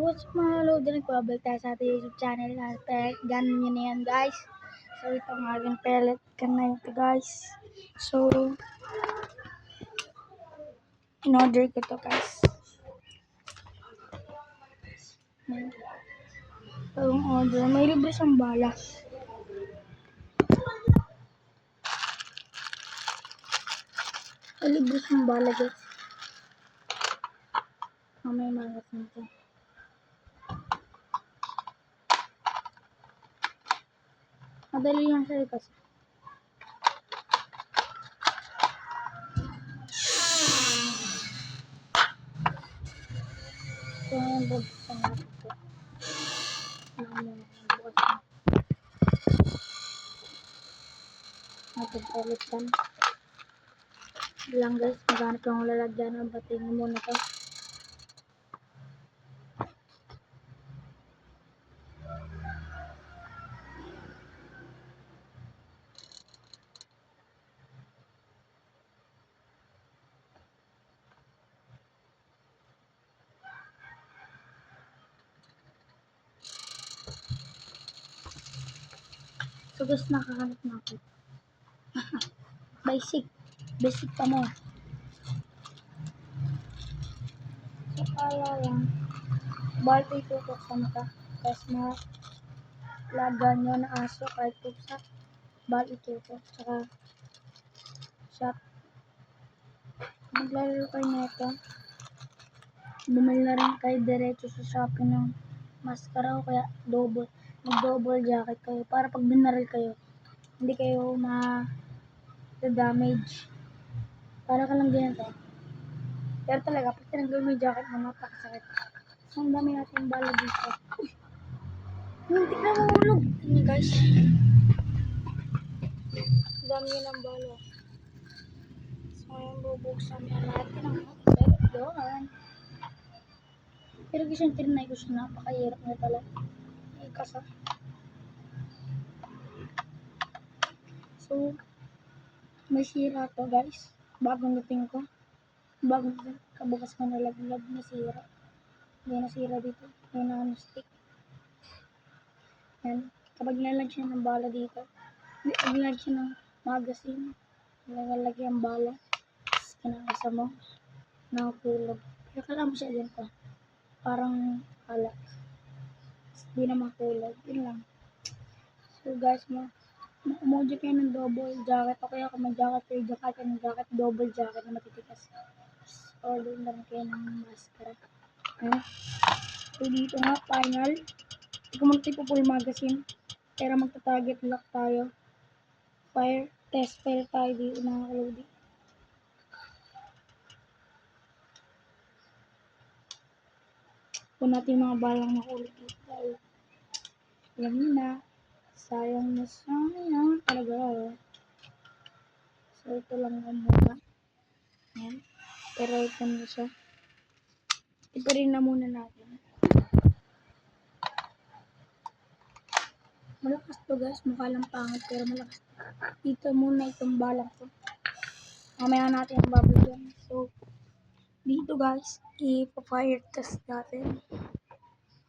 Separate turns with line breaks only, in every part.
what's up mga loader? Nagpabalik tayo sa ating YouTube channel. Ganun nyo na yan guys. So ito ang aking pellet gun na ito guys. So in-order ko to guys. Ito yung order. May libre siyang bala. May libre siyang bala guys. May magasin ito. Madali lang siya kasi. So yung buksan natin ito. Natin pellet gun. Lang guys, maghanap lang ang lalagyan ng bating muna to. So guys, nakahanap na ako. Basic pa mo. So kaya yan, balto itutok sa mata. Tapos malagan nyo na aso kahit pusa. Balto itutok. Tsaka shot. Maglalaro kayo na ito. Bumili na rin kayo diretso sa Shopee ng maskara o kaya mag-double jacket kayo para pag binaril kayo hindi kayo ma-damage. Para ka lang ganyan to. Pero talaga pag tinanggal mo yung jacket mo napakasakit. So ang dami natin bala dito. Hindi na mahulog. Tingnan guys. Ang dami yun ang bala. So ngayon bubuksan na natin ang pellet gun. Pero kasi tinry ko siya, napakahirap na pala. Ay kasa. So, may sira to guys. Bagong dating ko. Kabukas ko nalaglag na sira. May nasira dito. May na-stick. Yan. Kapag nilalag siya ng bala dito. Nilalag siya ng magazine. Nilalag yung bala. Tapos kinakasa mo. Nakapulog. Pero kala mo siya dito. Parang kala. Hindi na makulog. Yun lang. So guys, umuji kayo ng double jacket. O kaya kung may jacket kayo, jacket, double jacket na matitikas. Order na rin kayo ng maskara. So dito nga, final. Hindi ko magtipo full magazine. Pero magta-target lock tayo. Test fire tayo dito mga kalodi. Kung natin mga balang nakulit dito tayo. Alam nyo na. Sayang na sayang talaga. So ito lang ang muna. Ayan. Pero ito na siya. Ipa rin na muna natin. Malakas to guys. Mukha lang pangit pero malakas. Dito muna itong balang to. Mamaya natin ang bubble gun. So dito guys, ipa-fire test natin.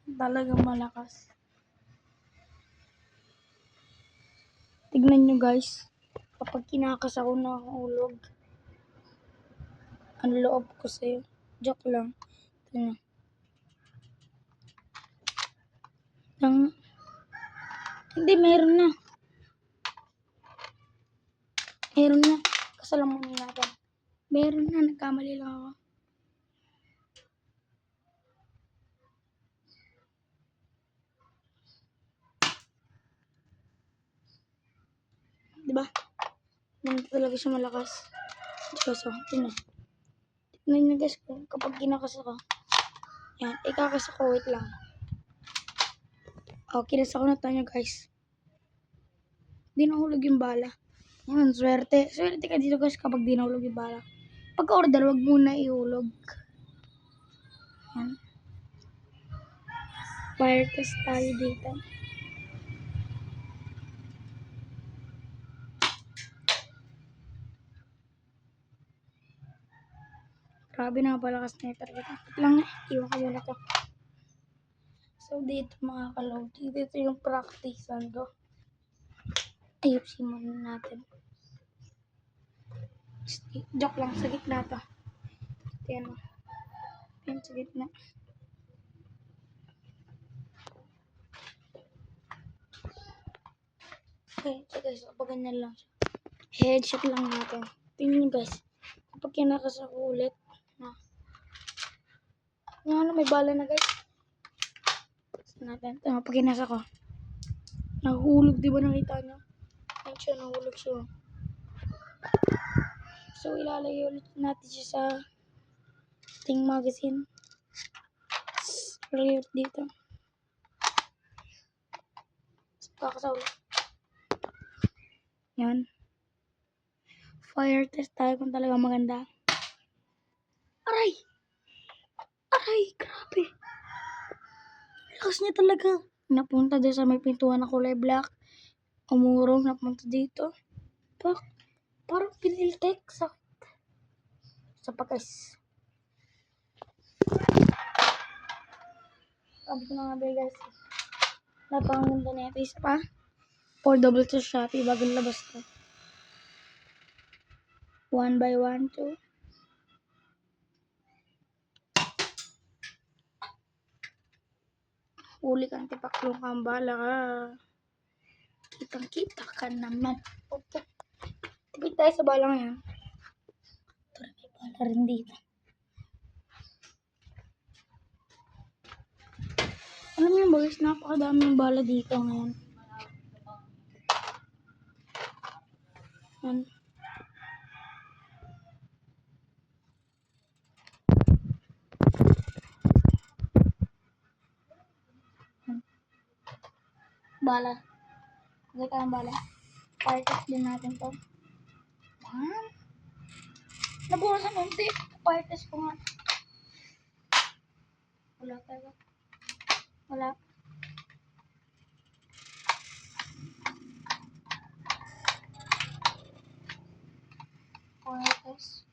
Talagang malakas. Tignan nyo guys. Kapag kinakas ako nakahulog. Ang loob ko sa'yo. Joke lang. Ito na. Hindi, meron na. Kasalamunin natin. Meron na. Nagkamali lang ako. Diba? Ganito talaga siya malakas. So, tingnan. Tingnan nyo guys kapag kinakas ako. Yan. Ikakas ako. Wait lang. Kinas ako na tayo guys. Di nahulog yung bala. Yan. Swerte. Swerte ka dito guys kapag di nahulog yung bala. Pagka-order, wag muna ihulog. Yan. Fire test tayo dito. Grabe na palakas na yung target. Lang na. Iwan ko muna to. So, dito mga kalodi, dito yung practicean ko. Ayusin muna natin. Joke lang, sa gitna to. Ito yan sa gitna. Okay, so guys, kapag ganyan lang siya. Headshot lang natin. Tingnan nyo guys, kapag kinakas ako ulit, na, may bala na guys. Natin, ito, pag kinasa ko, nahulog, di ba nakita nyo? Ayun siya, nahulog siya. So, ilalagay ulit natin siya sa ating magazine. Lagay ulit dito. Kakasa ulit. Yan. Fire test tayo kung talaga maganda. Aray! Aray! Grabe! Lakas niya talaga. Napunta doon sa may pintuan na kulay black. Umurong, napunta dito. Parang piniltek. Sakit. Sa guys. Sabi ko na nga ba guys. Napakaganda na ito. Isa pa. 4 double to Shopee. Bagong labas to. 1 by 1, 2. Huli kang tipaklong kambala ka. Kitang-kita ka naman. Okay. Tipid tayo sa bala ngayon. Ito rin may bala rin dito. Alam niyo boys, napakadaming bala dito ngayon. Yan. Bala. Huwag ka ng bala. Fire test din natin to. Yan. Naburasan yung tip. Fire test ko nga. Wala tayo. Wala. Fire test.